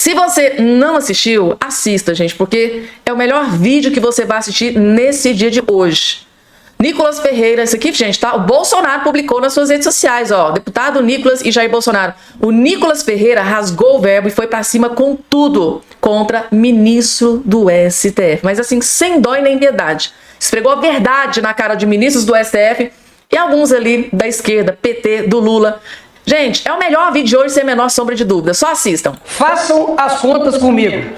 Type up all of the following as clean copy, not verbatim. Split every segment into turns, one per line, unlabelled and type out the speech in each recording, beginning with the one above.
Se você não assistiu, assista, gente, porque é o melhor vídeo que você vai assistir nesse dia de hoje. Nicolas Ferreira, isso aqui, gente, tá? O Bolsonaro publicou nas suas redes sociais, ó. Deputado Nicolas e Jair Bolsonaro. O Nicolas Ferreira rasgou o verbo e foi pra cima com tudo contra ministro do STF. Mas assim, sem dó e nem piedade. Esfregou a verdade na cara de ministros do STF e alguns ali da esquerda, PT, do Lula. Gente, é o melhor vídeo de hoje, sem a menor sombra de dúvida. Só assistam.
Façam as contas comigo.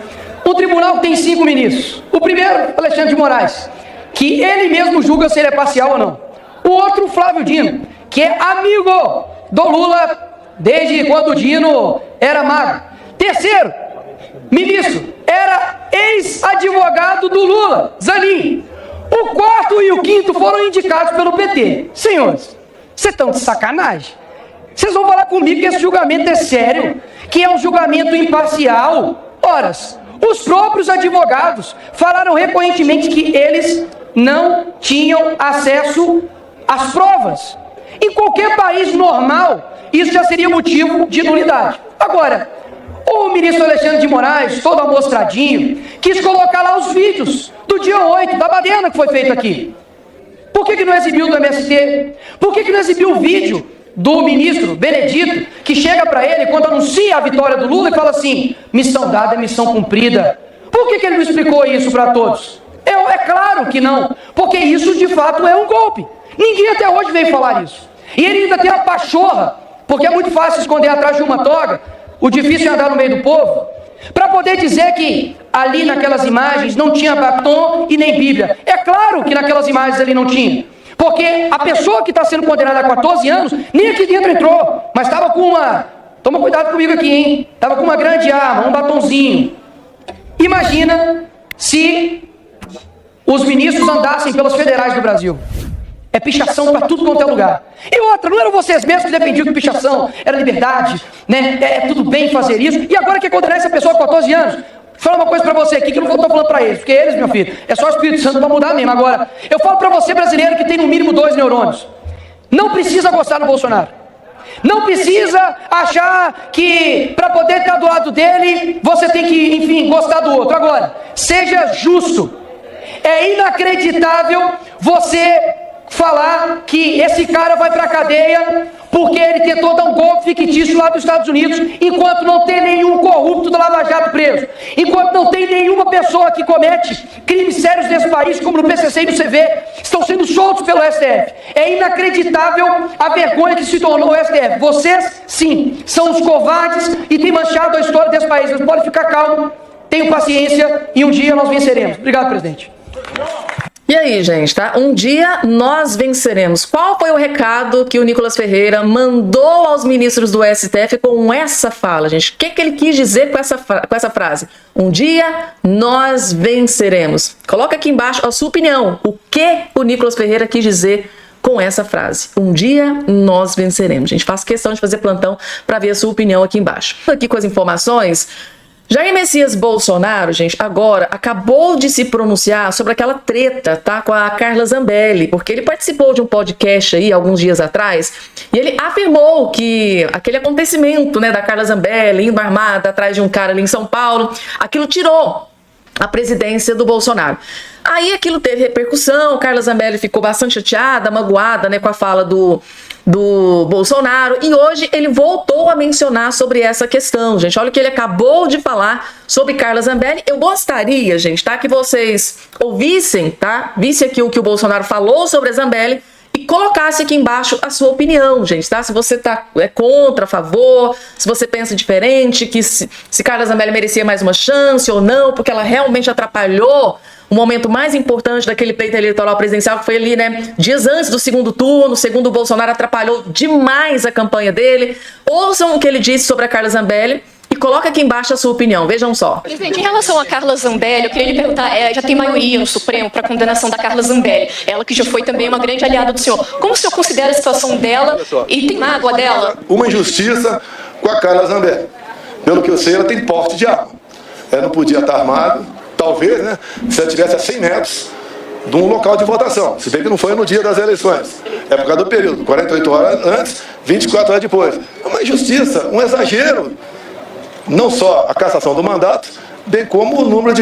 O tribunal tem 5 ministros. O primeiro, Alexandre de Moraes, que ele mesmo julga se ele é parcial ou não. O outro, Flávio Dino, que é amigo do Lula desde quando o Dino era magro. Terceiro, ministro, era ex-advogado do Lula, Zanin. O quarto e o quinto foram indicados pelo PT. Senhores, vocês estão de sacanagem? Vocês vão falar comigo que esse julgamento é sério, que é um julgamento imparcial? Ora, os próprios advogados falaram recorrentemente que eles não tinham acesso às provas. Em qualquer país normal, isso já seria motivo de nulidade. Agora, o ministro Alexandre de Moraes, todo amostradinho, quis colocar lá os vídeos do dia 8, da baderna que foi feita aqui. Por que não exibiu do MST? Por que não exibiu o vídeo do ministro Benedito, que chega para ele quando anuncia a vitória do Lula e fala assim: missão dada é missão cumprida? Por que ele não explicou isso para todos? É claro que não, porque isso de fato é um golpe. Ninguém até hoje veio falar isso. E ele ainda tem a pachorra, porque é muito fácil esconder atrás de uma toga, o difícil é andar no meio do povo, para poder dizer que ali naquelas imagens não tinha batom e nem Bíblia. É claro que naquelas imagens ali não tinha, porque a pessoa que está sendo condenada a 14 anos, nem aqui dentro entrou, mas estava com uma... Toma cuidado comigo aqui, hein? Estava com uma grande arma, um batonzinho. Imagina se os ministros andassem pelas federais do Brasil. É pichação para tudo quanto é lugar. E outra, não eram vocês mesmos que defendiam que pichação era liberdade, né? É tudo bem fazer isso. E agora quer condenar essa pessoa com 14 anos? Vou falar uma coisa para você aqui que eu não estou falando para eles, porque eles, meu filho, é só o Espírito Santo para mudar mesmo. Agora, eu falo para você, brasileiro, que tem no mínimo 2 neurônios. Não precisa gostar do Bolsonaro. Não precisa achar que para poder estar do lado dele, você tem que, enfim, gostar do outro. Agora, seja justo. É inacreditável você falar que esse cara vai para a cadeia porque ele tentou dar um golpe fictício lá dos Estados Unidos, enquanto não tem nenhum corrupto do Lava Jato preso, enquanto não tem nenhuma pessoa que comete crimes sérios nesse país, como no PCC e no CV, estão sendo soltos pelo STF. É inacreditável a vergonha que se tornou o STF. Vocês, sim, são os covardes e têm manchado a história desse país. Vocês podem ficar calmos, tenham paciência e um dia nós venceremos. Obrigado, presidente.
E aí, gente, tá? Um dia nós venceremos. Qual foi o recado que o Nicolas Ferreira mandou aos ministros do STF com essa fala, gente? O que ele quis dizer com essa frase? Um dia nós venceremos. Coloca aqui embaixo a sua opinião. O que o Nicolas Ferreira quis dizer com essa frase? Um dia nós venceremos. Gente, faço questão de fazer plantão para ver a sua opinião aqui embaixo. Aqui com as informações... Jair Messias Bolsonaro, gente, agora acabou de se pronunciar sobre aquela treta, tá, com a Carla Zambelli, porque ele participou de um podcast aí alguns dias atrás e ele afirmou que aquele acontecimento, né, da Carla Zambelli indo armada atrás de um cara ali em São Paulo, aquilo tirou a presidência do Bolsonaro. Aí aquilo teve repercussão, Carla Zambelli ficou bastante chateada, magoada, né, com a fala do Bolsonaro, e hoje ele voltou a mencionar sobre essa questão, gente. Olha o que ele acabou de falar sobre Carla Zambelli. Eu gostaria, gente, tá, que vocês ouvissem, tá, visse aqui o que o Bolsonaro falou sobre a Zambelli e colocasse aqui embaixo a sua opinião, gente, tá? Se você tá contra, a favor, se você pensa diferente, que se Carla Zambelli merecia mais uma chance ou não, porque ela realmente atrapalhou o momento mais importante daquele pleito eleitoral presidencial, que foi ali, né, dias antes do segundo turno. Segundo o Bolsonaro, atrapalhou demais a campanha dele. Ouçam o que ele disse sobre a Carla Zambelli e coloca aqui embaixo a sua opinião. Vejam só.
Presidente, em relação a Carla Zambelli, eu queria lhe perguntar, já tem maioria no Supremo para a condenação da Carla Zambelli, ela que já foi também uma grande aliada do senhor. Como o senhor considera a situação dela e tem mágoa dela?
Uma injustiça com a Carla Zambelli. Pelo que eu sei, ela tem porte de arma. Ela não podia estar armada, talvez, né, se ela estivesse a 100 metros de um local de votação. Se bem que não foi no dia das eleições. É por causa do período, 48 horas antes, 24 horas depois. É uma injustiça, um exagero. não só a cassação do mandato, bem como o número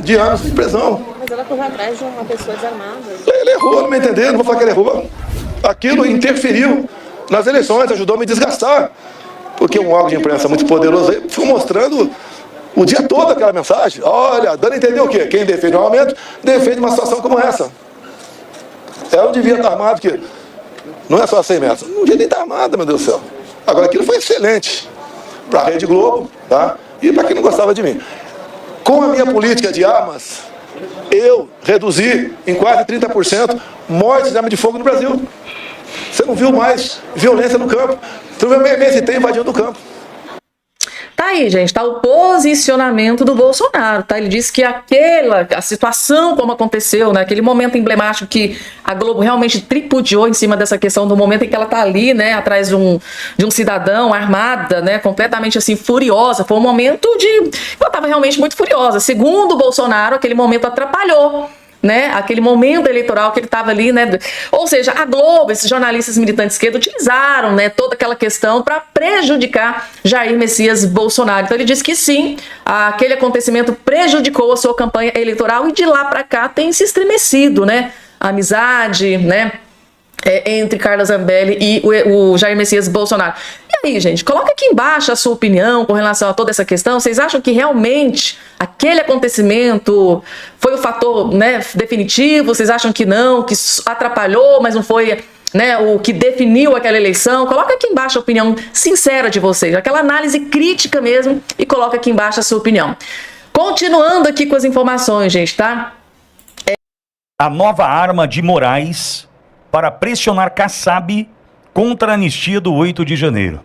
de anos de prisão.
Mas ela correu atrás de uma pessoa desarmada.
Ele errou, não me entendeu, não vou falar que ele errou. Aquilo interferiu nas eleições, ajudou a me desgastar. Porque um órgão de imprensa muito poderoso aí foi mostrando o dia todo aquela mensagem. Olha, dando a entender o quê? Quem defende o aumento, defende uma situação como essa. Ela não devia estar armada, porque não é só 100 metros. Não devia nem estar armada, meu Deus do céu. Agora, aquilo foi excelente para a Rede Globo, tá? E para quem não gostava de mim. Com a minha política de armas, eu reduzi em quase 30% mortes de arma de fogo no Brasil. Você não viu mais violência no campo. Você não viu MST invadindo o campo.
Tá aí, gente, tá o posicionamento do Bolsonaro, tá? Ele disse que a situação como aconteceu, né, aquele momento emblemático que a Globo realmente tripudiou em cima dessa questão do momento em que ela tá ali, né, atrás de um cidadão armada, né, completamente assim furiosa, foi um momento ela tava realmente muito furiosa. Segundo o Bolsonaro, aquele momento atrapalhou, né, aquele momento eleitoral que ele estava ali, né, ou seja, a Globo, esses jornalistas militantes de esquerda utilizaram, né, toda aquela questão para prejudicar Jair Messias Bolsonaro. Então ele disse que sim, aquele acontecimento prejudicou a sua campanha eleitoral e de lá para cá tem se estremecido, né, a amizade, né, entre Carla Zambelli e o Jair Messias Bolsonaro. E aí, gente, coloca aqui embaixo a sua opinião com relação a toda essa questão. Vocês acham que realmente aquele acontecimento foi o fator, né, definitivo? Vocês acham que não, que atrapalhou, mas não foi, né, o que definiu aquela eleição? Coloca aqui embaixo a opinião sincera de vocês, aquela análise crítica mesmo, e coloca aqui embaixo a sua opinião. Continuando aqui com as informações, gente, tá?
A nova arma de Moraes para pressionar Kassab contra a anistia do 8 de janeiro.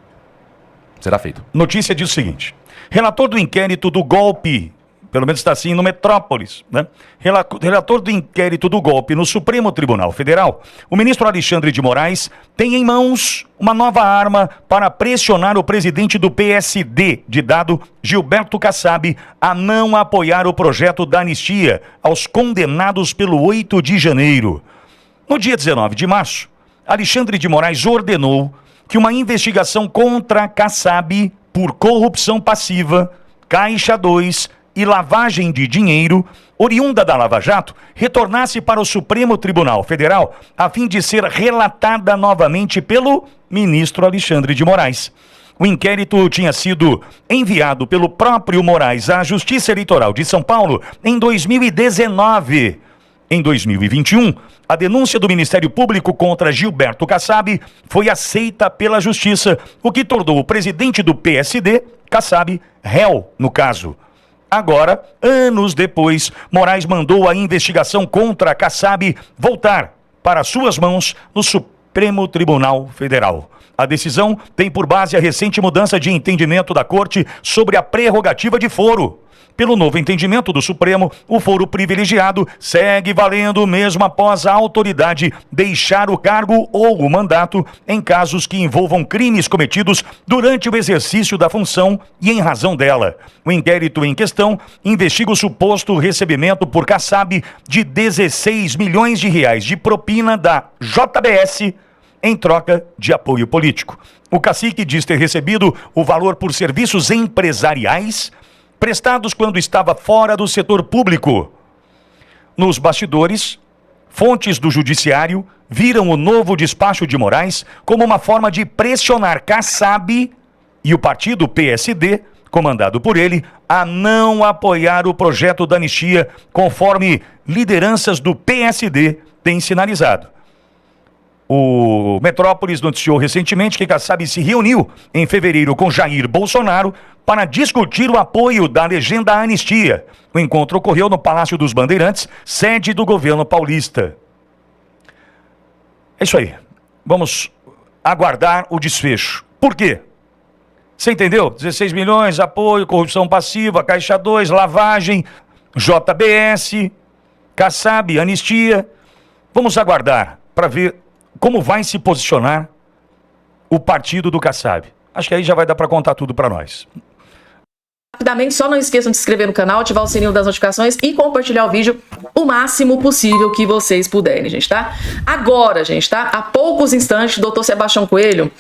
Será feito.
Notícia diz o seguinte: relator do inquérito do golpe, pelo menos está assim no Metrópolis, né? Relator do inquérito do golpe no Supremo Tribunal Federal, o ministro Alexandre de Moraes tem em mãos uma nova arma para pressionar o presidente do PSD, dado Gilberto Kassab, a não apoiar o projeto da anistia aos condenados pelo 8 de janeiro. No dia 19 de março, Alexandre de Moraes ordenou que uma investigação contra Kassab por corrupção passiva, Caixa 2 e lavagem de dinheiro, oriunda da Lava Jato, retornasse para o Supremo Tribunal Federal a fim de ser relatada novamente pelo ministro Alexandre de Moraes. O inquérito tinha sido enviado pelo próprio Moraes à Justiça Eleitoral de São Paulo em 2019. Em 2021, a denúncia do Ministério Público contra Gilberto Kassab foi aceita pela Justiça, o que tornou o presidente do PSD, Kassab, réu no caso. Agora, anos depois, Moraes mandou a investigação contra Kassab voltar para suas mãos no Supremo Tribunal Federal. A decisão tem por base a recente mudança de entendimento da Corte sobre a prerrogativa de foro. Pelo novo entendimento do Supremo, o foro privilegiado segue valendo mesmo após a autoridade deixar o cargo ou o mandato em casos que envolvam crimes cometidos durante o exercício da função e em razão dela. O inquérito em questão investiga o suposto recebimento por Kassab de 16 milhões de reais de propina da JBS em troca de apoio político. O cacique diz ter recebido o valor por serviços empresariais prestados quando estava fora do setor público. Nos bastidores, fontes do judiciário viram o novo despacho de Moraes como uma forma de pressionar Kassab e o partido PSD, comandado por ele, a não apoiar o projeto da anistia, conforme lideranças do PSD têm sinalizado. O Metrópolis noticiou recentemente que Kassab se reuniu em fevereiro com Jair Bolsonaro para discutir o apoio da legenda à anistia. O encontro ocorreu no Palácio dos Bandeirantes, sede do governo paulista. É isso aí. Vamos aguardar o desfecho. Por quê? Você entendeu? 16 milhões, apoio, corrupção passiva, Caixa 2, lavagem, JBS, Kassab, anistia. Vamos aguardar para ver como vai se posicionar o partido do Kassab. Acho que aí já vai dar para contar tudo para nós.
Rapidamente, só não esqueçam de se inscrever no canal, ativar o sininho das notificações e compartilhar o vídeo o máximo possível que vocês puderem, gente, tá? Agora, gente, tá? Há poucos instantes, o doutor Sebastião Coelho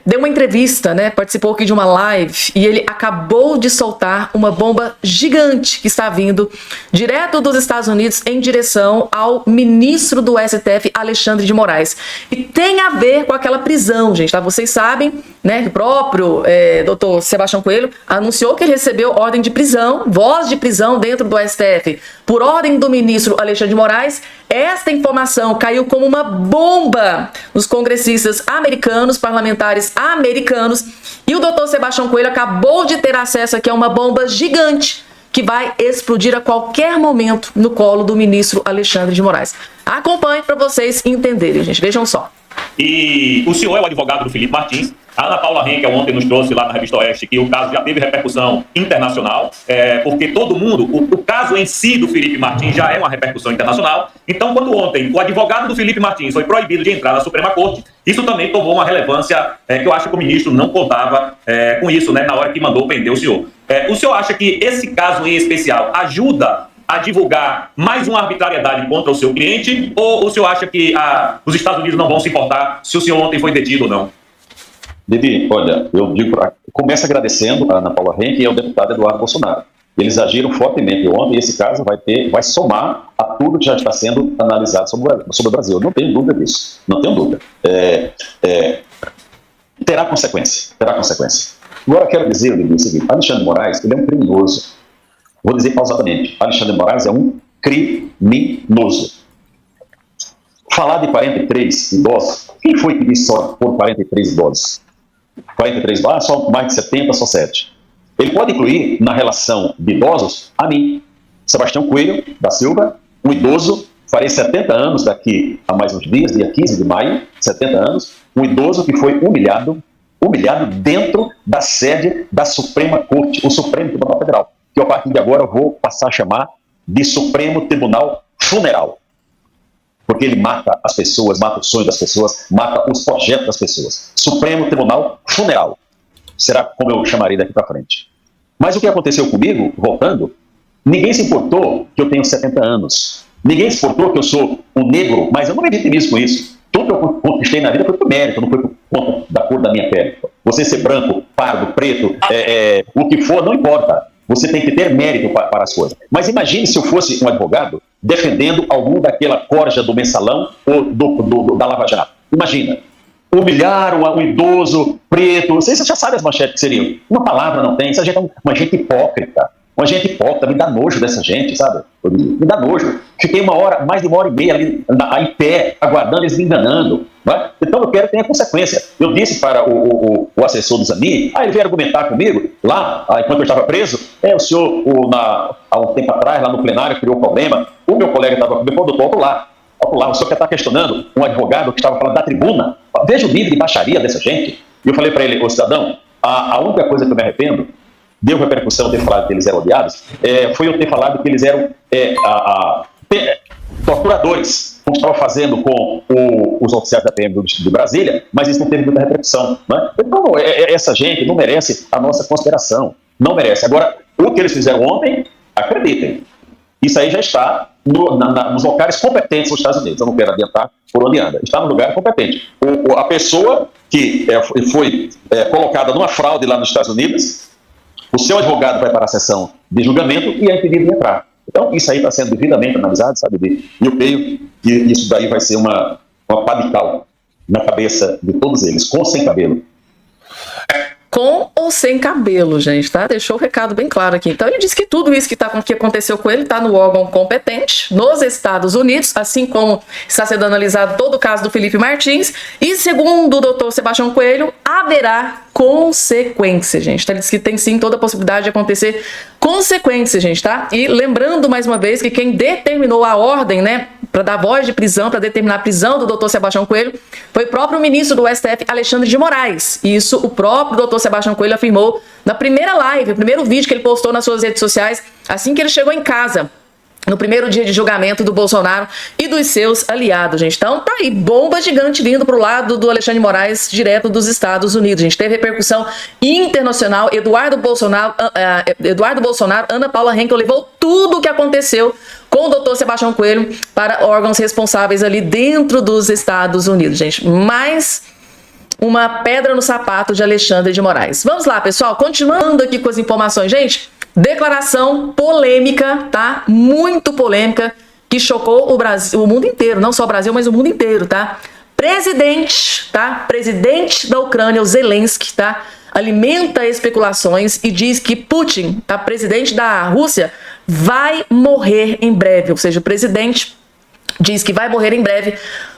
deu uma entrevista, né? Participou aqui de uma live e ele acabou de soltar uma bomba gigante que está vindo direto dos Estados Unidos em direção ao ministro do STF, Alexandre de Moraes. E tem a ver com aquela prisão, gente, tá? Vocês sabem, né? O próprio doutor Sebastião Coelho anunciou que ele recebeu ordem de prisão, voz de prisão dentro do STF, por ordem do ministro Alexandre de Moraes. Esta informação caiu como uma bomba nos congressistas americanos, parlamentares americanos, e o doutor Sebastião Coelho acabou de ter acesso aqui a uma bomba gigante que vai explodir a qualquer momento no colo do ministro Alexandre de Moraes. Acompanhe para vocês entenderem, gente. Vejam só.
E o senhor é o advogado do Felipe Martins. A Ana Paula Henkel ontem nos trouxe lá na Revista Oeste que o caso já teve repercussão internacional, porque todo mundo, o caso em si do Felipe Martins já é uma repercussão internacional. Então, quando ontem o advogado do Felipe Martins foi proibido de entrar na Suprema Corte, isso também tomou uma relevância que eu acho que o ministro não contava com isso, né, na hora que mandou prender o senhor. O senhor acha que esse caso em especial ajuda a divulgar mais uma arbitrariedade contra o seu cliente, ou o senhor acha que os Estados Unidos não vão se importar se o senhor ontem foi detido ou não?
Bibi, olha, eu digo, começo agradecendo a Ana Paula Henkel e ao deputado Eduardo Bolsonaro. Eles agiram fortemente ontem e esse caso vai somar a tudo que já está sendo analisado sobre o Brasil. Não tenho dúvida disso, não tenho dúvida. Terá consequência. Agora eu quero dizer, Bibi, o seguinte: Alexandre de Moraes, ele é um criminoso. Vou dizer pausadamente, Alexandre de Moraes é um criminoso. Falar de 43 idosos, quem foi que disse só por 43 idosos? 43 idosos, só mais de 70, só 7. Ele pode incluir na relação de idosos a mim, Sebastião Coelho da Silva, um idoso, farei 70 anos daqui a mais uns dias, dia 15 de maio, 70 anos, um idoso que foi humilhado dentro da sede da Suprema Corte, o Supremo Tribunal Federal, que a partir de agora eu vou passar a chamar de Supremo Tribunal Funeral. Porque ele mata as pessoas, mata os sonhos das pessoas, mata os projetos das pessoas. Supremo Tribunal Funeral. Será como eu chamarei daqui para frente. Mas o que aconteceu comigo, voltando, ninguém se importou que eu tenho 70 anos. Ninguém se importou que eu sou um negro, mas eu não me vitimizo com isso. Tudo que eu conquistei na vida foi por mérito, não foi por conta da cor da minha pele. Você ser branco, pardo, preto, o que for, não importa. Você tem que ter mérito para as coisas. Mas imagine se eu fosse um advogado defendendo algum daquela corja do Mensalão ou da Lava Jato. Imagina. Humilhar um idoso preto. Você já sabe as manchetes que seriam. Uma palavra não tem. Essa gente é uma gente hipócrita. Me dá nojo dessa gente, sabe? Me dá nojo. Fiquei mais de uma hora e meia ali em pé, aguardando, eles me enganando. Não é? Então eu quero que tenha consequência. Eu disse para o assessor do Zanin, ele veio argumentar comigo, lá, enquanto eu estava preso, o senhor, há um tempo atrás, lá no plenário, criou problema, o meu colega estava comigo, doutor, o senhor quer estar questionando um advogado que estava falando da tribuna? Veja o nível de baixaria dessa gente. E eu falei para ele, cidadão, a única coisa que eu me arrependo, deu repercussão ter falado que eles eram odiados, foi eu ter falado que eles eram torturadores, como estava fazendo com os oficiais da PM de Brasília, mas isso não teve muita repercussão. Né? Então, essa gente não merece a nossa consideração, não merece. Agora, o que eles fizeram ontem, acreditem, isso aí já está nos locais competentes dos Estados Unidos. Eu não quero adiantar por onde anda. Está no lugar competente. A pessoa que foi colocada numa fraude lá nos Estados Unidos, o seu advogado vai para a sessão de julgamento e é impedido de entrar. Então, isso aí está sendo devidamente analisado, sabe? E eu creio que isso daí vai ser uma pá de cal na cabeça de todos eles, com ou sem cabelo.
Com ou sem cabelo, gente, tá? Deixou o recado bem claro aqui. Então, ele disse que tudo isso que aconteceu com ele está no órgão competente nos Estados Unidos, assim como está sendo analisado todo o caso do Felipe Martins. E, segundo o doutor Sebastião Coelho, haverá consequência, gente. Então, ele disse que tem sim toda a possibilidade de acontecer consequência, gente, tá? E lembrando mais uma vez que quem determinou a ordem, né, para dar voz de prisão, para determinar a prisão do doutor Sebastião Coelho, foi o próprio ministro do STF, Alexandre de Moraes. Isso o próprio doutor Sebastião Coelho afirmou na primeira live, o primeiro vídeo que ele postou nas suas redes sociais, assim que ele chegou em casa, no primeiro dia de julgamento do Bolsonaro e dos seus aliados, gente. Então, tá aí, bomba gigante vindo pro lado do Alexandre de Moraes, direto dos Estados Unidos, gente. Teve repercussão internacional. Eduardo Bolsonaro, Ana Paula Henkel levou tudo o que aconteceu com o doutor Sebastião Coelho para órgãos responsáveis ali dentro dos Estados Unidos, gente. Mas uma pedra no sapato de Alexandre de Moraes. Vamos lá, pessoal, continuando aqui com as informações. Gente, declaração polêmica, tá? Muito polêmica, que chocou o Brasil, o mundo inteiro, não só o Brasil, mas o mundo inteiro, tá? Presidente, tá? Presidente da Ucrânia, o Zelensky, tá? Alimenta especulações e diz que Putin, tá? Presidente da Rússia, vai morrer em breve. Ou seja, o presidente diz que vai morrer em breve,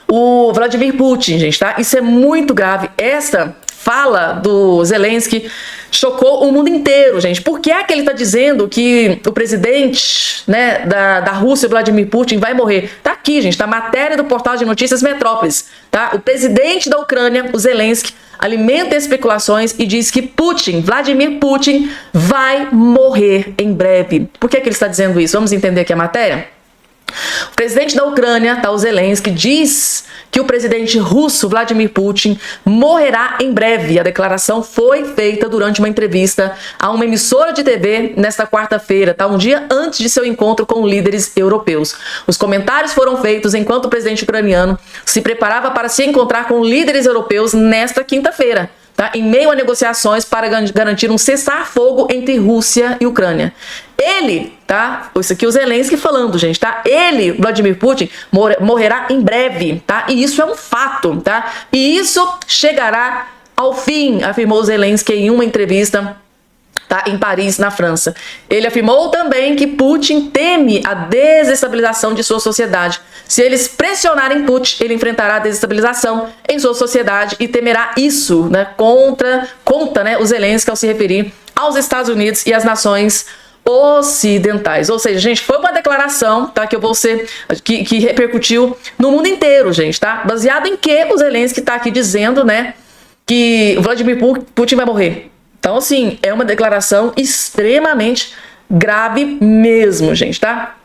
o Vladimir Putin, gente, tá? Isso é muito grave. Essa fala do Zelensky chocou o mundo inteiro, gente. Por que é que ele tá dizendo que o presidente, né, da Rússia, Vladimir Putin, vai morrer? Tá aqui, gente, tá? Matéria do portal de notícias Metrópolis, tá? O presidente da Ucrânia, o Zelensky, alimenta especulações e diz que Putin, Vladimir Putin, vai morrer em breve. Por que é que ele está dizendo isso? Vamos entender aqui a matéria? O presidente da Ucrânia, tá, o Zelensky, diz que o presidente russo, Vladimir Putin, morrerá em breve. A declaração foi feita durante uma entrevista a uma emissora de TV nesta quarta-feira, tá, um dia antes de seu encontro com líderes europeus. Os comentários foram feitos enquanto o presidente ucraniano se preparava para se encontrar com líderes europeus nesta quinta-feira, tá, em meio a negociações para garantir um cessar-fogo entre Rússia e Ucrânia. Ele, tá? Isso aqui é o Zelensky falando, gente, tá? Ele, Vladimir Putin, morrerá em breve, tá? E isso é um fato, tá? E isso chegará ao fim, afirmou Zelensky em uma entrevista, tá, em Paris, na França. Ele afirmou também que Putin teme a desestabilização de sua sociedade. Se eles pressionarem Putin, ele enfrentará a desestabilização em sua sociedade e temerá isso, né? Conta, né, o Zelensky ao se referir aos Estados Unidos e às nações ocidentais. Ou seja, gente, foi uma declaração, tá, que repercutiu no mundo inteiro, gente, tá? Baseado em que o Zelensky tá aqui dizendo, né, que o Vladimir Putin vai morrer. Então, assim, é uma declaração extremamente grave mesmo, gente, tá?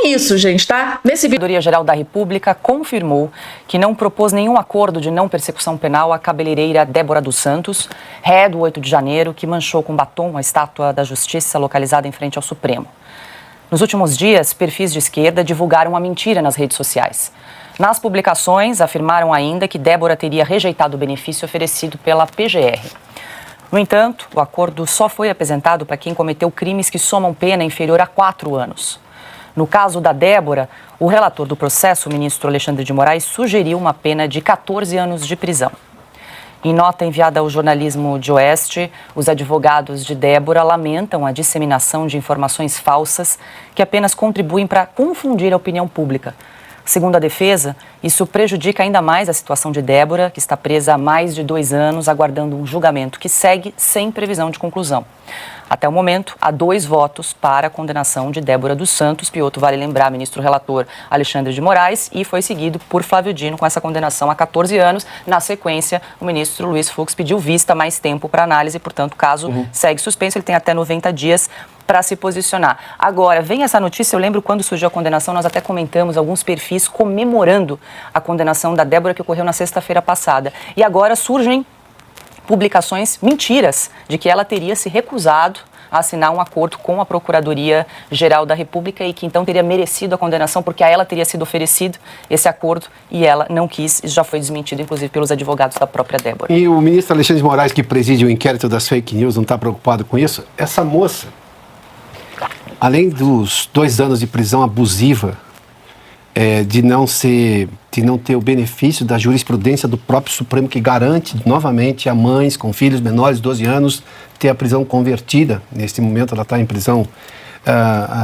É isso, gente, tá? A
Procuradoria-Geral da República confirmou que não propôs nenhum acordo de não persecução penal à cabeleireira Débora dos Santos, ré do 8 de janeiro, que manchou com batom a estátua da Justiça localizada em frente ao Supremo. Nos últimos dias, perfis de esquerda divulgaram uma mentira nas redes sociais. Nas publicações, afirmaram ainda que Débora teria rejeitado o benefício oferecido pela PGR. No entanto, o acordo só foi apresentado para quem cometeu crimes que somam pena inferior a 4 anos. No caso da Débora, o relator do processo, o ministro Alexandre de Moraes, sugeriu uma pena de 14 anos de prisão. Em nota enviada ao jornalismo de Oeste, os advogados de Débora lamentam a disseminação de informações falsas que apenas contribuem para confundir a opinião pública. Segundo a defesa, isso prejudica ainda mais a situação de Débora, que está presa há mais de 2 anos, aguardando um julgamento que segue sem previsão de conclusão. Até o momento, há 2 votos para a condenação de Débora dos Santos. Pioto, vale lembrar, ministro relator Alexandre de Moraes, e foi seguido por Flávio Dino com essa condenação a 14 anos. Na sequência, o ministro Luiz Fux pediu vista, mais tempo para análise, portanto, o caso segue suspenso. Ele tem até 90 dias para se posicionar. Agora, vem essa notícia, eu lembro quando surgiu a condenação, nós até comentamos alguns perfis comemorando a condenação da Débora, que ocorreu na sexta-feira passada. E agora surgem publicações mentiras de que ela teria se recusado a assinar um acordo com a Procuradoria-Geral da República e que então teria merecido a condenação porque a ela teria sido oferecido esse acordo e ela não quis. Isso já foi desmentido, inclusive, pelos advogados da própria Débora.
E o ministro Alexandre de Moraes, que preside o inquérito das fake news, não está preocupado com isso? Essa moça, além dos 2 anos de prisão abusiva, de não ter o benefício da jurisprudência do próprio Supremo, que garante novamente a mães com filhos menores de 12 anos ter a prisão convertida. Neste momento ela está em prisão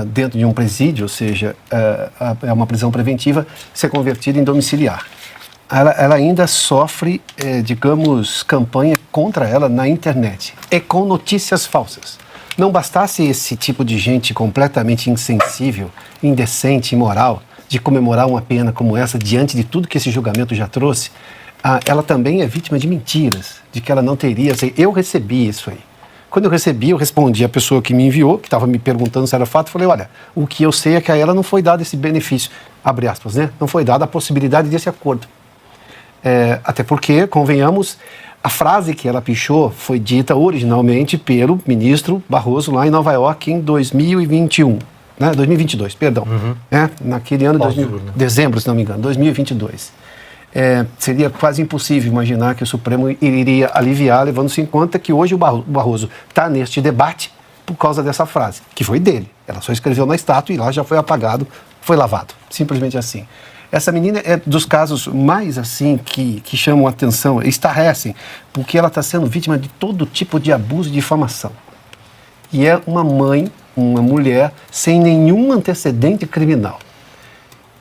dentro de um presídio, ou seja, é uma prisão preventiva, ser convertida em domiciliar. Ela ainda sofre, digamos, campanha contra ela na internet, com notícias falsas. Não bastasse esse tipo de gente completamente insensível, indecente, imoral, de comemorar uma pena como essa, diante de tudo que esse julgamento já trouxe, ela também é vítima de mentiras, de que ela não teria... Eu recebi isso aí. Quando eu recebi, eu respondi à pessoa que me enviou, que estava me perguntando se era fato, falei, olha, o que eu sei é que a ela não foi dado esse benefício, abre aspas, né? Não foi dada a possibilidade desse acordo. Até porque, convenhamos, a frase que ela pichou foi dita originalmente pelo ministro Barroso lá em Nova York em 2021. 2022, perdão. Naquele ano, dezembro, se não me engano, 2022. seria quase impossível imaginar que o Supremo iria aliviar, levando-se em conta que hoje o Barroso está neste debate por causa dessa frase, que foi dele. Ela só escreveu na estátua e lá já foi apagado, foi lavado, simplesmente assim. Essa menina é dos casos mais assim que chamam a atenção, estarrecem, porque ela está sendo vítima de todo tipo de abuso e difamação. E é uma mãe, uma mulher, sem nenhum antecedente criminal.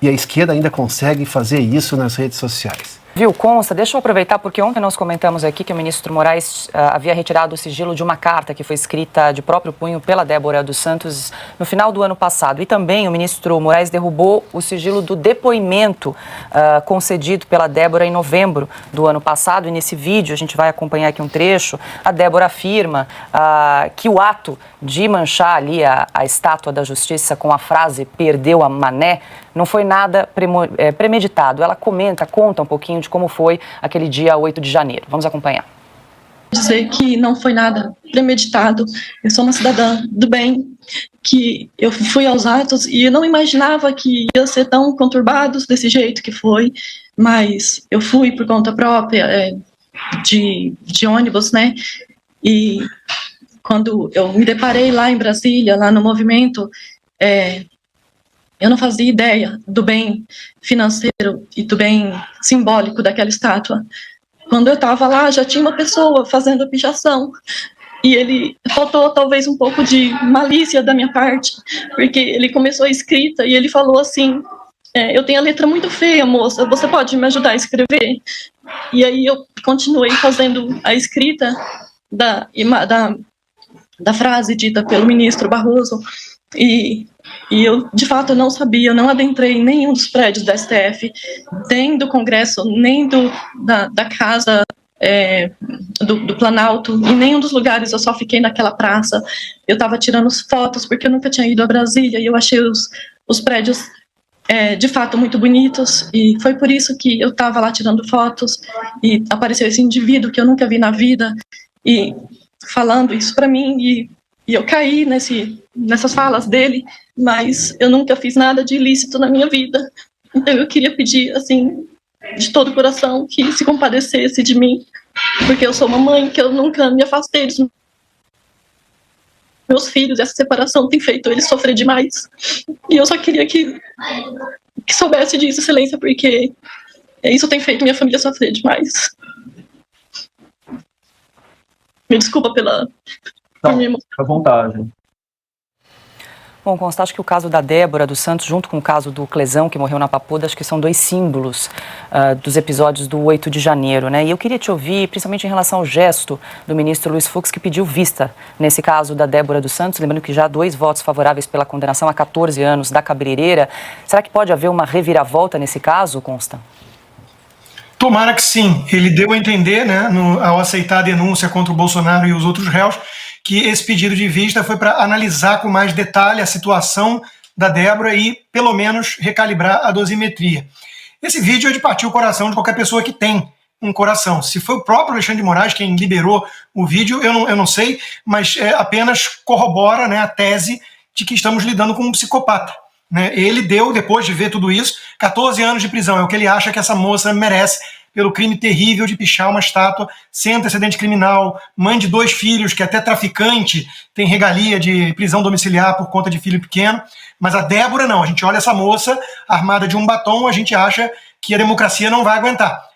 E a esquerda ainda consegue fazer isso nas redes sociais.
Viu, Consta, deixa eu aproveitar, porque ontem nós comentamos aqui que o ministro Moraes havia retirado o sigilo de uma carta que foi escrita de próprio punho pela Débora dos Santos no final do ano passado. E também o ministro Moraes derrubou o sigilo do depoimento concedido pela Débora em novembro do ano passado. E nesse vídeo, a gente vai acompanhar aqui um trecho, a Débora afirma que o ato de manchar ali a estátua da justiça com a frase "perdeu a mané" não foi nada premeditado. Ela conta um pouquinho de como foi aquele dia 8 de janeiro. Vamos acompanhar.
Dizer que não foi nada premeditado. Eu sou uma cidadã do bem, que eu fui aos atos e eu não imaginava que ia ser tão conturbados desse jeito que foi, mas eu fui por conta própria, de ônibus, né? E quando eu me deparei lá em Brasília, lá no movimento, eu não fazia ideia do bem financeiro e do bem simbólico daquela estátua. Quando eu estava lá, já tinha uma pessoa fazendo a pichação. E ele faltou talvez um pouco de malícia da minha parte, porque ele começou a escrita e ele falou assim: eu tenho a letra muito feia, moça, você pode me ajudar a escrever? E aí eu continuei fazendo a escrita da frase dita pelo ministro Barroso. E eu, de fato, não sabia, eu não adentrei em nenhum dos prédios da STF, nem do Congresso, nem da Casa do Planalto, em nenhum dos lugares. Eu só fiquei naquela praça. Eu estava tirando fotos, porque eu nunca tinha ido a Brasília, e eu achei os prédios, de fato, muito bonitos, e foi por isso que eu estava lá tirando fotos, e apareceu esse indivíduo que eu nunca vi na vida, e falando isso para mim, e eu caí nessas falas dele, mas eu nunca fiz nada de ilícito na minha vida. Então eu queria pedir, assim, de todo o coração, que se compadecesse de mim, porque eu sou uma mãe, que eu nunca me afastei dos meus filhos. Essa separação tem feito eles sofrer demais. E eu só queria que soubesse disso, excelência, porque isso tem feito minha família sofrer demais. Me desculpa pela...
à vontade.
Bom, Consta, acho que o caso da Débora dos Santos, junto com o caso do Clesão, que morreu na Papuda, acho que são dois símbolos dos episódios do 8 de janeiro, né? E eu queria te ouvir, principalmente em relação ao gesto do ministro Luiz Fux, que pediu vista nesse caso da Débora dos Santos, lembrando que já há 2 votos favoráveis pela condenação a 14 anos da cabeleireira. Será que pode haver uma reviravolta nesse caso, Consta?
Tomara que sim. Ele deu a entender, né, ao aceitar a denúncia contra o Bolsonaro e os outros réus, que esse pedido de vista foi para analisar com mais detalhe a situação da Débora e, pelo menos, recalibrar a dosimetria. Esse vídeo é de partir o coração de qualquer pessoa que tem um coração. Se foi o próprio Alexandre de Moraes quem liberou o vídeo, eu não sei, mas apenas corrobora, né, a tese de que estamos lidando com um psicopata. Né? Ele deu, depois de ver tudo isso, 14 anos de prisão. É o que ele acha que essa moça merece pelo crime terrível de pichar uma estátua sem antecedente criminal, mãe de 2 filhos, que até traficante tem regalia de prisão domiciliar por conta de filho pequeno. Mas a Débora não. A gente olha essa moça armada de um batom, a gente acha que a democracia não vai aguentar.